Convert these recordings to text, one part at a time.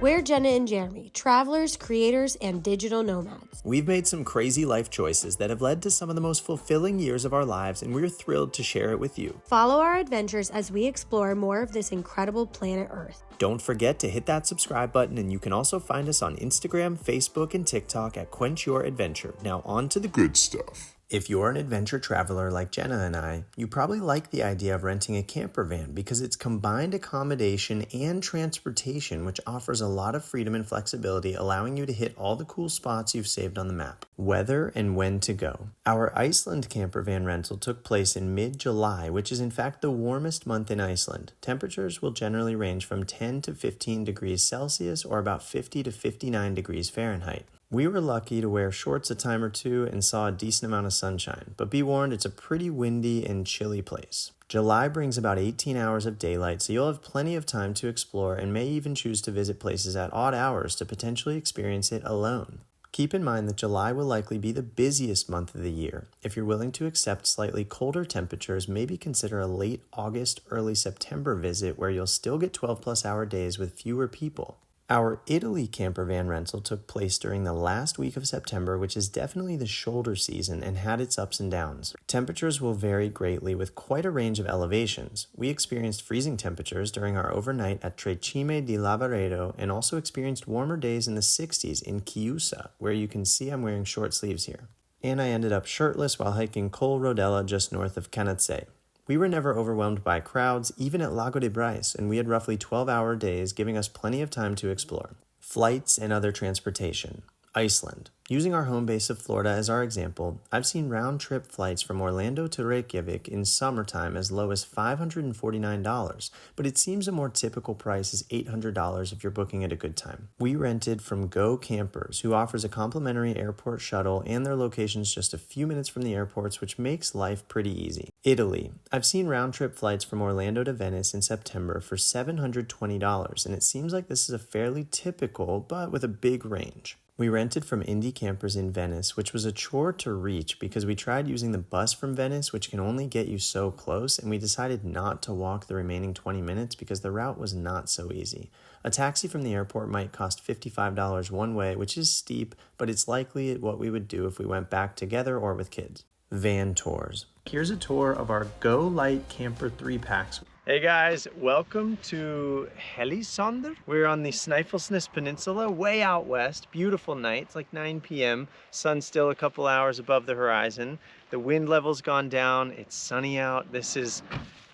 We're Jenna and Jeremy, travelers, creators, and digital nomads. We've made some crazy life choices that have led to some of the most fulfilling years of our lives, and we're thrilled to share it with you. Follow our adventures as we explore more of this incredible planet Earth. Don't forget to hit that subscribe button, and you can also find us on Instagram, Facebook, and TikTok at Quench Your Adventure. Now on to the good stuff. If you're an adventure traveler like Jenna and I, you probably like the idea of renting a camper van because it's combined accommodation and transportation, which offers a lot of freedom and flexibility, allowing you to hit all the cool spots you've saved on the map. Whether and when to go. Our Iceland camper van rental took place in mid-July, which is in fact the warmest month in Iceland. Temperatures will generally range from 10 to 15 degrees Celsius or about 50 to 59 degrees Fahrenheit. We were lucky to wear shorts a time or two and saw a decent amount of sunshine, but be warned, it's a pretty windy and chilly place. July brings about 18 hours of daylight, so you'll have plenty of time to explore and may even choose to visit places at odd hours to potentially experience it alone. Keep in mind that July will likely be the busiest month of the year. If you're willing to accept slightly colder temperatures, maybe consider a late August, early September visit where you'll still get 12+ hour days with fewer people. Our Italy camper van rental took place during the last week of September, which is definitely the shoulder season and had its ups and downs. Temperatures will vary greatly with quite a range of elevations. We experienced freezing temperatures during our overnight at Trecime di Lavaredo and also experienced warmer days in the 60s in Chiusa, where you can see I'm wearing short sleeves here. And I ended up shirtless while hiking Col Rodella just north of Canazei. We were never overwhelmed by crowds, even at Lago de Brais, and we had roughly 12-hour days, giving us plenty of time to explore. Flights and other transportation. Iceland. Using our home base of Florida as our example, I've seen round-trip flights from Orlando to Reykjavik in summertime as low as $549, but it seems a more typical price is $800 if you're booking at a good time. We rented from Go Campers, who offers a complimentary airport shuttle, and their location's just a few minutes from the airports, which makes life pretty easy. Italy. I've seen round-trip flights from Orlando to Venice in September for $720, and it seems like this is a fairly typical, but with a big range. We rented from Indie Campers in Venice, which was a chore to reach because we tried using the bus from Venice, which can only get you so close, and we decided not to walk the remaining 20 minutes because the route was not so easy. A taxi from the airport might cost $55 one way, which is steep, but it's likely what we would do if we went back together or with kids. Van tours. Here's a tour of our Go Light Camper 3-packs. Hey guys, welcome to Hellisonder. We're on the Snæfellsnes Peninsula, way out west. Beautiful night, it's like 9 p.m. Sun's still a couple hours above the horizon. The wind level's gone down, it's sunny out. This is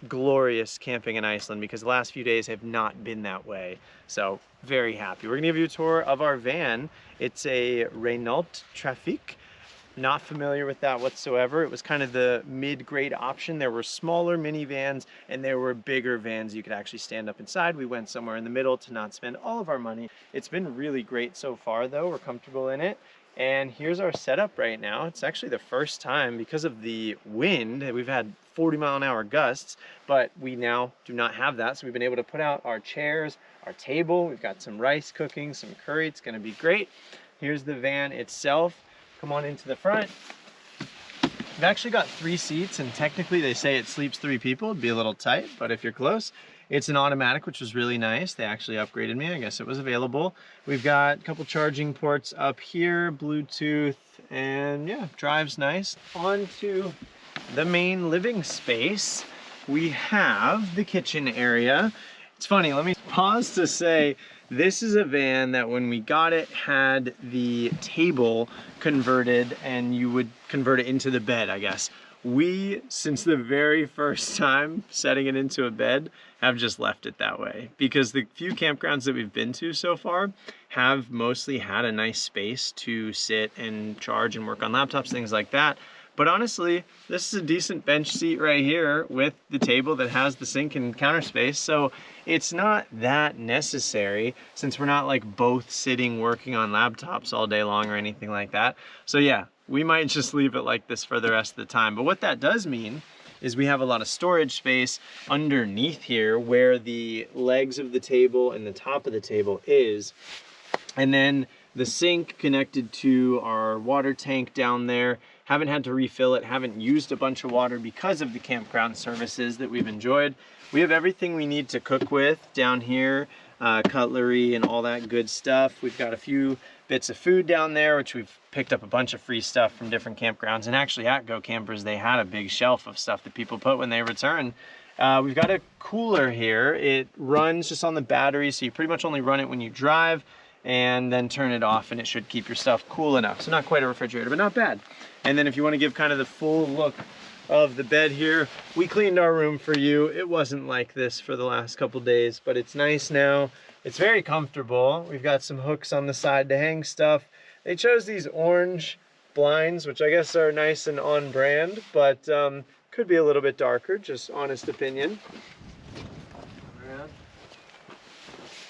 glorious camping in Iceland because the last few days have not been that way. So very happy. We're gonna give you a tour of our van. It's a Renault Trafic. Not familiar with that whatsoever. It was kind of the mid-grade option. There were smaller minivans and there were bigger vans you could actually stand up inside. We went somewhere in the middle to not spend all of our money. It's been really great so far though. We're comfortable in it. And here's our setup right now. It's actually the first time because of the wind. We've had 40-mile-an-hour gusts, but we now do not have that. So we've been able to put out our chairs, our table. We've got some rice cooking, some curry. It's gonna be great. Here's the van itself. Come on into the front. We've actually got 3 seats, and technically they say it sleeps 3 people. It'd be a little tight, but if you're close, it's an automatic, which was really nice. They actually upgraded me. I guess it was available. We've got a couple charging ports up here, Bluetooth, and yeah, drives nice. On to the main living space. We have the kitchen area. It's funny, let me pause to say, this is a van that when we got it had the table converted and you would convert it into the bed, I guess. We, since the very first time setting it into a bed, have just left it that way because the few campgrounds that we've been to so far have mostly had a nice space to sit and charge and work on laptops, things like that. But honestly, this is a decent bench seat right here with the table that has the sink and counter space. So it's not that necessary since we're not like both sitting working on laptops all day long or anything like that. So yeah, we might just leave it like this for the rest of the time. But what that does mean is we have a lot of storage space underneath here where the legs of the table and the top of the table is. And then the sink connected to our water tank down there. Haven't had to refill it, haven't used a bunch of water because of the campground services that we've enjoyed. We have everything we need to cook with down here. cutlery and all that good stuff. We've got a few bits of food down there, which we've picked up a bunch of free stuff from different campgrounds. And actually at Go Campers, they had a big shelf of stuff that people put when they return. We've got a cooler here. It runs just on the battery, so you pretty much only run it when you drive and then turn it off, and it should keep your stuff cool enough. So not quite a refrigerator, but not bad. And then if you want to give kind of the full look of the bed here, we cleaned our room for you. It wasn't like this for the last couple days, but it's nice now. It's very comfortable. We've got some hooks on the side to hang stuff. They chose these orange blinds, which I guess are nice and on brand, but could be a little bit darker, just honest opinion.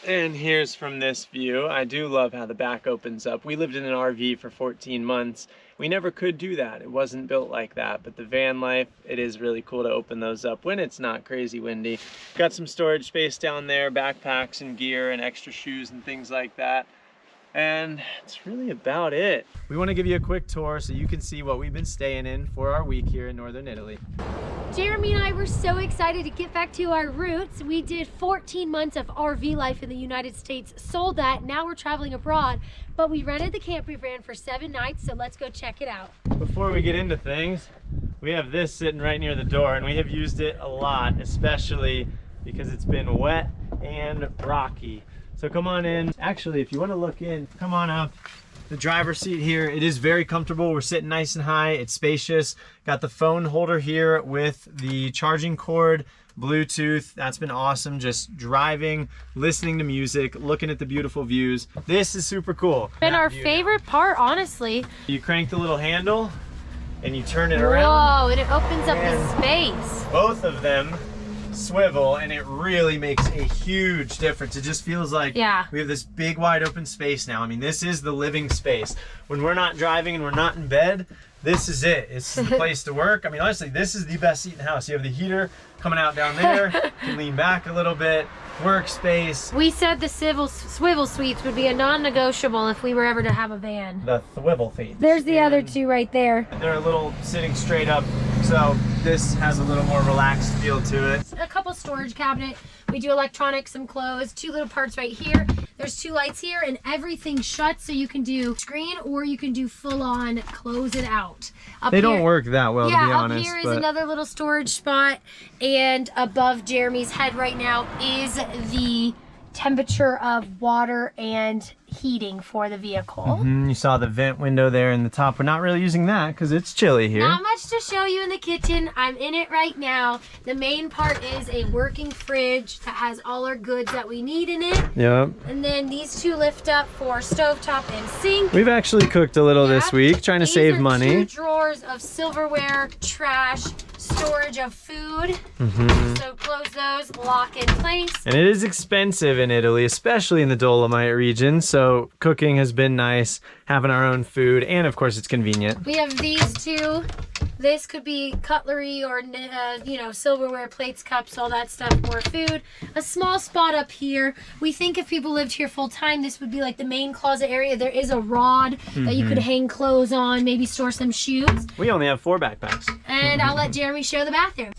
And here's from this view. I do love how the back opens up. We lived in an RV for 14 months. We never could do that. It wasn't built like that, but the van life, it is really cool to open those up when it's not crazy windy. Got some storage space down there, backpacks and gear and extra shoes and things like that. And that's really about it. We want to give you a quick tour so you can see what we've been staying in for our week here in Northern Italy. Jeremy and I were so excited to get back to our roots. We did 14 months of RV life in the United States, sold that, now we're traveling abroad, but we rented the Campervan for 7 nights, so let's go check it out. Before we get into things, we have this sitting right near the door, and we have used it a lot, especially because it's been wet and rocky. So come on in. Actually, if you want to look in, come on up. The driver's seat here, it is very comfortable. We're sitting nice and high. It's spacious. Got the phone holder here with the charging cord, Bluetooth. That's been awesome. Just driving, listening to music, looking at the beautiful views. This is super cool. Been our favorite part, honestly. You crank the little handle and you turn it around. Whoa, and it opens up the space. Both of them swivel, and it really makes a huge difference. It just feels like we have this big wide open space now. I mean, this is the living space. When we're not driving and we're not in bed, this is it. It's the place to work. I mean, honestly, this is the best seat in the house. You have the heater coming out down there. You can lean back a little bit. Workspace. We said the swivel suites would be a non-negotiable if we were ever to have a van. The swivel seats. There's the other two right there. They're a little sitting straight up, so this has a little more relaxed feel to it. A couple storage cabinet. We do electronics, some clothes, 2 little parts right here. There's 2 lights here, and everything shuts, so you can do screen or you can do full on close it out. They don't work that well, to be honest. Yeah, up here is another little storage spot, and above Jeremy's head right now is the temperature of water and heating for the vehicle. You saw the vent window there in the top. We're not really using that because it's chilly here. Not much to show you in the kitchen. I'm in it right now. The main part is a working fridge that has all our goods that we need in it. Yep. And then these 2 lift up for stovetop and sink. We've actually cooked a little this week, trying to save money. 2 drawers of silverware, trash, storage of food. So close those, lock in place. And it is expensive in Italy, especially in the Dolomite region. So cooking has been nice, having our own food, and of course it's convenient. We have these 2. This could be cutlery or, you know, silverware, plates, cups, all that stuff, more food. A small spot up here. We think if people lived here full time, this would be like the main closet area. There is a rod that you could hang clothes on, maybe store some shoes. We only have 4 backpacks. And I'll let Jeremy show the bathroom.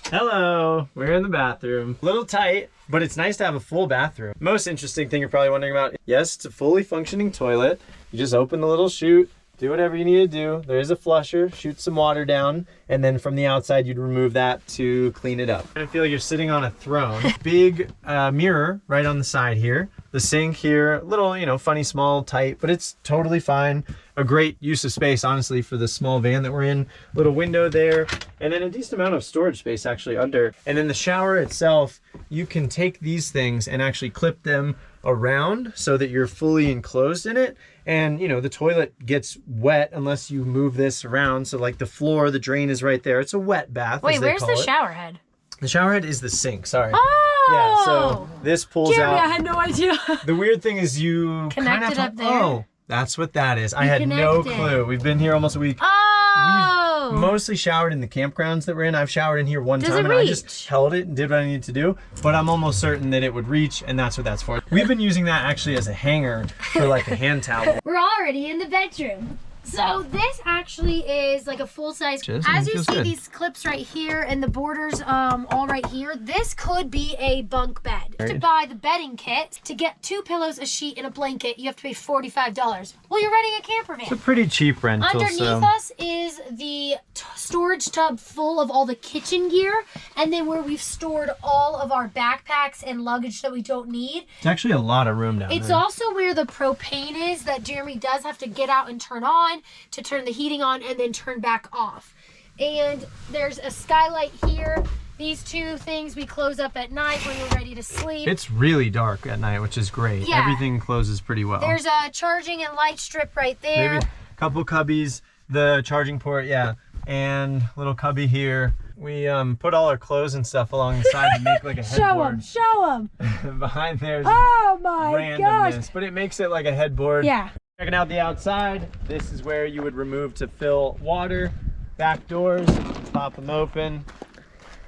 Hello, we're in the bathroom. A little tight, but it's nice to have a full bathroom. Most interesting thing you're probably wondering about, yes, it's a fully functioning toilet. You just open the little chute, do whatever you need to do. There is a flusher, shoot some water down, and then from the outside you'd remove that to clean it up. I feel like you're sitting on a throne. Big mirror right on the side here. The sink here, little, you know, funny, small, tight, but it's totally fine. A great use of space, honestly, for the small van that we're in. Little window there, and then a decent amount of storage space actually under. And then the shower itself, you can take these things and actually clip them around so that you're fully enclosed in it. And you know, the toilet gets wet unless you move this around. So like the floor, the drain is right there. It's a wet bath. Wait, where's the shower head? The shower head is the sink, sorry. Oh! Yeah, so this pulls Jeremy, out. I had no idea. The weird thing is you connect it up there. Oh, that's what that is. I had no clue. We've been here almost a week. Oh! We've mostly showered in the campgrounds that we're in. I've showered in here one time and I just held it and did what I needed to do. But I'm almost certain that it would reach, and that's what that's for. We've been using that actually as a hanger for like a hand towel. We're already in the bedroom. So this actually is like a full-size. As you see these clips right here and the borders all right here, this could be a bunk bed. To buy the bedding kit, to get 2 pillows, a sheet, and a blanket, you have to pay $45. Well, you're renting a camper van. It's a pretty cheap rental. Underneath us is the storage tub full of all the kitchen gear, and then where we've stored all of our backpacks and luggage that we don't need. It's actually a lot of room down there. It's also where the propane is that Jeremy does have to get out and turn on to turn the heating on and then turn back off. And there's a skylight here. These two things we close up at night when we're ready to sleep. It's really dark at night, which is great. Yeah. Everything closes pretty well. There's a charging and light strip right there. Maybe a couple cubbies, the charging port, yeah, and little cubby here. We put all our clothes and stuff along the side to make like a headboard. Show them. Behind there's oh my randomness, gosh. but it makes it like a headboard. Yeah. Checking out the outside, this is where you would remove to fill water. Back doors, pop them open.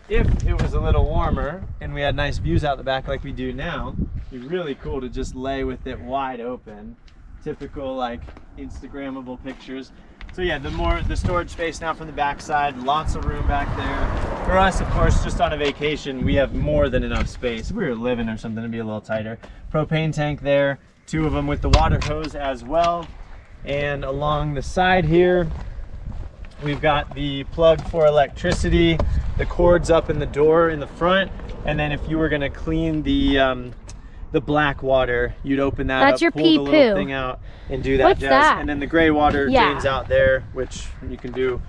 If it was a little warmer and we had nice views out the back like we do now, it'd be really cool to just lay with it wide open. Typical like Instagrammable pictures. So yeah, the storage space now from the back side, lots of room back there. For us, of course, just on a vacation, we have more than enough space. If we were living or something, it'd be a little tighter. Propane tank there, 2 of them with the water hose as well. And along the side here, we've got the plug for electricity, the cords up in the door in the front, and then if you were gonna clean the black water, you'd open that That's up, your pull the little pee-poo. thing out, and do that. What's Jess. that? And then the gray water Yeah. drains out there, which you can do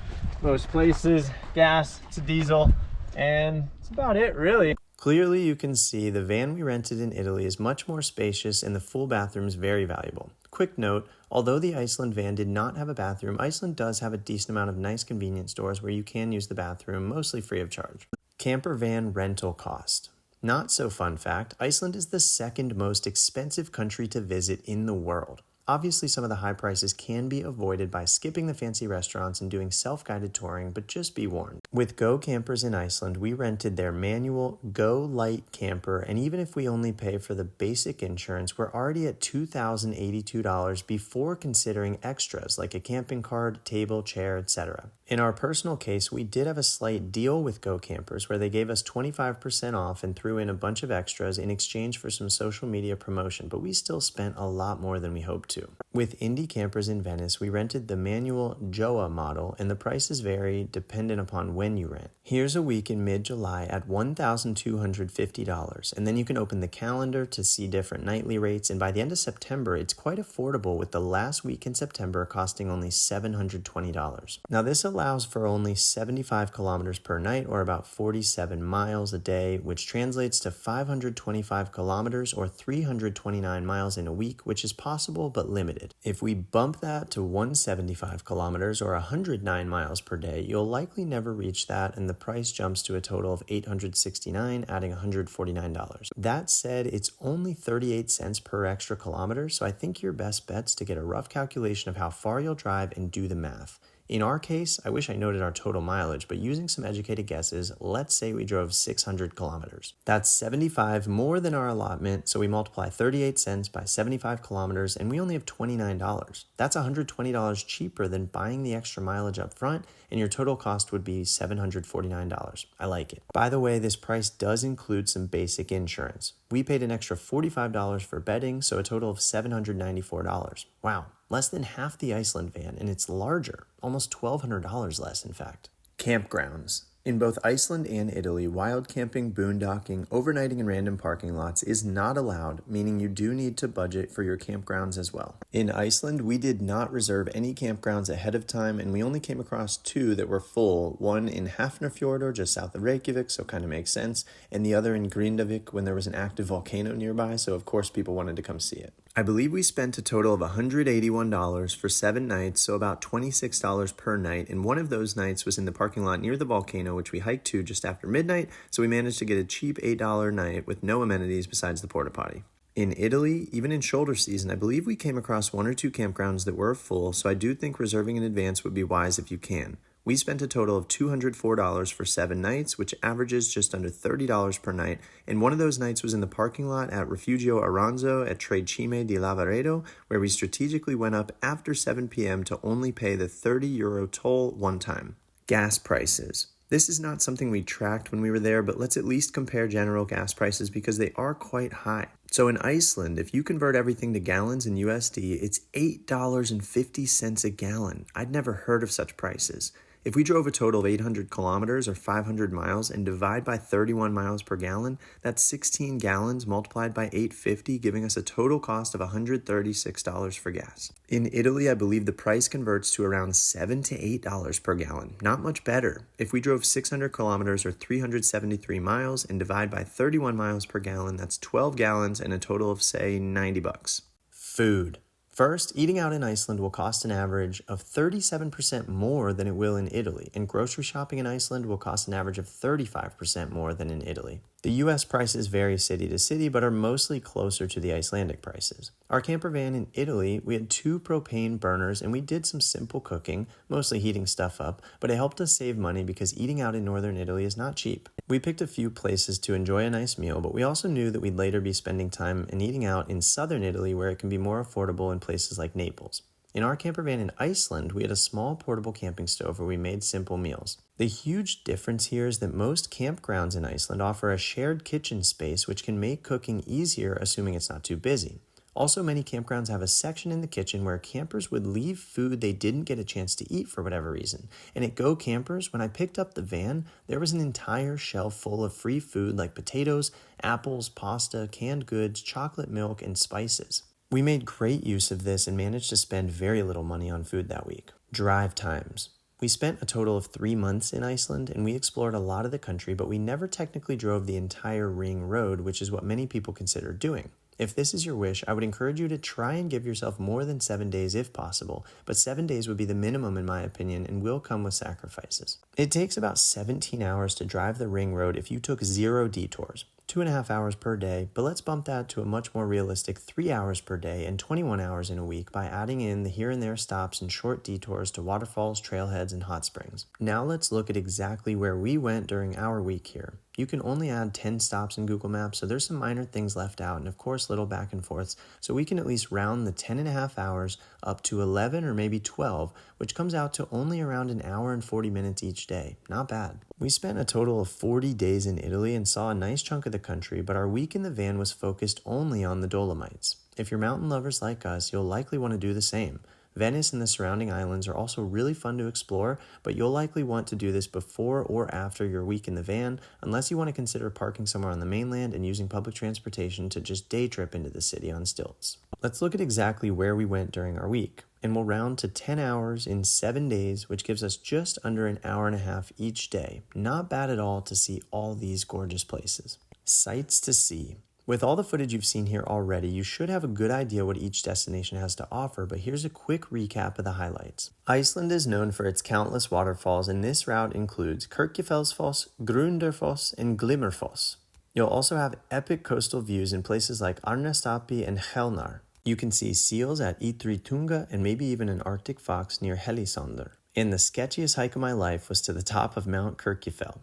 most places. Gas, it's a diesel, and that's about it, really. Clearly, you can see the van we rented in Italy is much more spacious and the full bathroom is very valuable. Quick note, although the Iceland van did not have a bathroom, Iceland does have a decent amount of nice convenience stores where you can use the bathroom, mostly free of charge. Camper van rental cost. Not so fun fact, Iceland is the 2nd most expensive country to visit in the world. Obviously, some of the high prices can be avoided by skipping the fancy restaurants and doing self-guided touring, but just be warned. With Go Campers in Iceland, we rented their manual Go Light camper, and even if we only pay for the basic insurance, we're already at $2,082 before considering extras like a camping card, table, chair, etc. In our personal case, we did have a slight deal with Go Campers where they gave us 25% off and threw in a bunch of extras in exchange for some social media promotion, but we still spent a lot more than we hoped to. With Indie Campers in Venice, we rented the manual Joa model, and the prices vary dependent upon when you rent. Here's a week in mid-July at $1,250, and then you can open the calendar to see different nightly rates, and by the end of September, it's quite affordable with the last week in September costing only $720. Now this allows for only 75 kilometers per night, or about 47 miles a day, which translates to 525 kilometers or 329 miles in a week, which is possible but limited. If we bump that to 175 kilometers or 109 miles per day, you'll likely never reach that, and the price jumps to a total of $869, adding $149. That said, it's only 38 cents per extra kilometer, so I think your best bet's to get a rough calculation of how far you'll drive and do the math. In our case, I wish I noted our total mileage, but using some educated guesses, let's say we drove 600 kilometers. That's 75 more than our allotment, so we multiply 38 cents by 75 kilometers, and we only have $29. That's $120 cheaper than buying the extra mileage up front, and your total cost would be $749. I like it. By the way, this price does include some basic insurance. We paid an extra $45 for bedding, so a total of $794. Wow. Less than half the Iceland van, and it's larger, almost $1,200 less, in fact. Campgrounds. In both Iceland and Italy, wild camping, boondocking, overnighting in random parking lots is not allowed, meaning you do need to budget for your campgrounds as well. In Iceland, we did not reserve any campgrounds ahead of time, and we only came across 2 that were full, one in Hafnarfjordur, just south of Reykjavik, so kind of makes sense, and the other in Grindavik when there was an active volcano nearby, so of course people wanted to come see it. I believe we spent a total of $181 for 7 nights, so about $26 per night, and one of those nights was in the parking lot near the volcano, which we hiked to just after midnight, so we managed to get a cheap $8 night with no amenities besides the porta potty. In Italy, even in shoulder season, I believe we came across 1 or 2 campgrounds that were full, so I do think reserving in advance would be wise if you can. We spent a total of $204 for 7 nights, which averages just under $30 per night, and one of those nights was in the parking lot at Refugio Aranzo at Trecime di Lavaredo, where we strategically went up after 7 p.m. to only pay the €30 toll one time. Gas prices. This is not something we tracked when we were there, but let's at least compare general gas prices because they are quite high. So in Iceland, if you convert everything to gallons in USD, it's $8.50 a gallon. I'd never heard of such prices. If we drove a total of 800 kilometers or 500 miles and divide by 31 miles per gallon, that's 16 gallons multiplied by 850, giving us a total cost of $136 for gas. In Italy, I believe the price converts to around $7 to $8 per gallon. Not much better. If we drove 600 kilometers or 373 miles and divide by 31 miles per gallon, that's 12 gallons and a total of, say, $90. Food. First, eating out in Iceland will cost an average of 37% more than it will in Italy, and grocery shopping in Iceland will cost an average of 35% more than in Italy. The US prices vary city to city, but are mostly closer to the Icelandic prices. Our camper van in Italy, we had 2 propane burners and we did some simple cooking, mostly heating stuff up, but it helped us save money because eating out in northern Italy is not cheap. We picked a few places to enjoy a nice meal, but we also knew that we'd later be spending time and eating out in southern Italy where it can be more affordable in places like Naples. In our camper van in Iceland, we had a small portable camping stove where we made simple meals. The huge difference here is that most campgrounds in Iceland offer a shared kitchen space which can make cooking easier assuming it's not too busy. Also, many campgrounds have a section in the kitchen where campers would leave food they didn't get a chance to eat for whatever reason. And at Go Campers, when I picked up the van, there was an entire shelf full of free food like potatoes, apples, pasta, canned goods, chocolate milk, and spices. We made great use of this and managed to spend very little money on food that week. Drive times. We spent a total of 3 months in Iceland and we explored a lot of the country, but we never technically drove the entire ring road, which is what many people consider doing. If this is your wish, I would encourage you to try and give yourself more than 7 days if possible, but 7 days would be the minimum in my opinion and will come with sacrifices. It takes about 17 hours to drive the ring road if you took 0 detours. 2.5 hours per day, but let's bump that to a much more realistic 3 hours per day and 21 hours in a week by adding in the here and there stops and short detours to waterfalls, trailheads, and hot springs. Now let's look at exactly where we went during our week here. You can only add 10 stops in Google Maps, so there's some minor things left out and of course little back and forths, so we can at least round the 10.5 hours up to 11 or maybe 12, which comes out to only around an hour and 40 minutes each day. Not bad. We spent a total of 40 days in Italy and saw a nice chunk of the country, but our week in the van was focused only on the Dolomites. If you're mountain lovers like us, you'll likely want to do the same. Venice and the surrounding islands are also really fun to explore, but you'll likely want to do this before or after your week in the van, unless you want to consider parking somewhere on the mainland and using public transportation to just day trip into the city on stilts. Let's look at exactly where we went during our week, and we'll round to 10 hours in 7 days, which gives us just under an hour and a half each day. Not bad at all to see all these gorgeous places. Sights to see. With all the footage you've seen here already, you should have a good idea what each destination has to offer, but here's a quick recap of the highlights. Iceland is known for its countless waterfalls, and this route includes Kirkjufellsfoss, Grundarfoss, and Glimmerfoss. You'll also have epic coastal views in places like Arnastapi and Helnar. You can see seals at Ytri-Tunga and maybe even an Arctic fox near Hellissandr. And the sketchiest hike of my life was to the top of Mount Kirkjufell.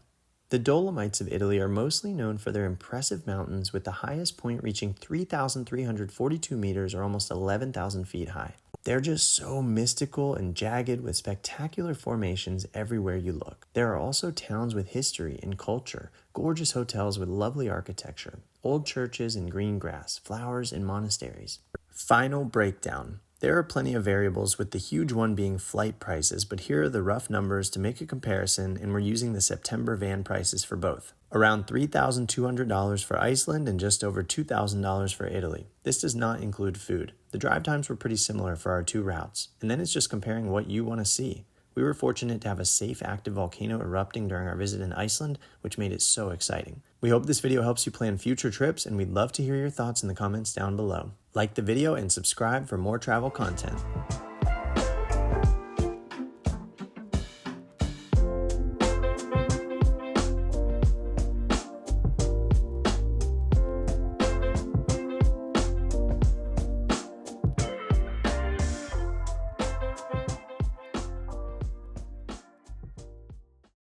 The Dolomites of Italy are mostly known for their impressive mountains, with the highest point reaching 3,342 meters or almost 11,000 feet high. They're just so mystical and jagged with spectacular formations everywhere you look. There are also towns with history and culture, gorgeous hotels with lovely architecture, old churches and green grass, flowers and monasteries. Final breakdown. There are plenty of variables, with the huge one being flight prices, but here are the rough numbers to make a comparison, and we're using the September van prices for both. Around $3,200 for Iceland and just over $2,000 for Italy. This does not include food. The drive times were pretty similar for our 2 routes, and then it's just comparing what you want to see. We were fortunate to have a safe, active volcano erupting during our visit in Iceland, which made it so exciting. We hope this video helps you plan future trips, and we'd love to hear your thoughts in the comments down below. Like the video and subscribe for more travel content.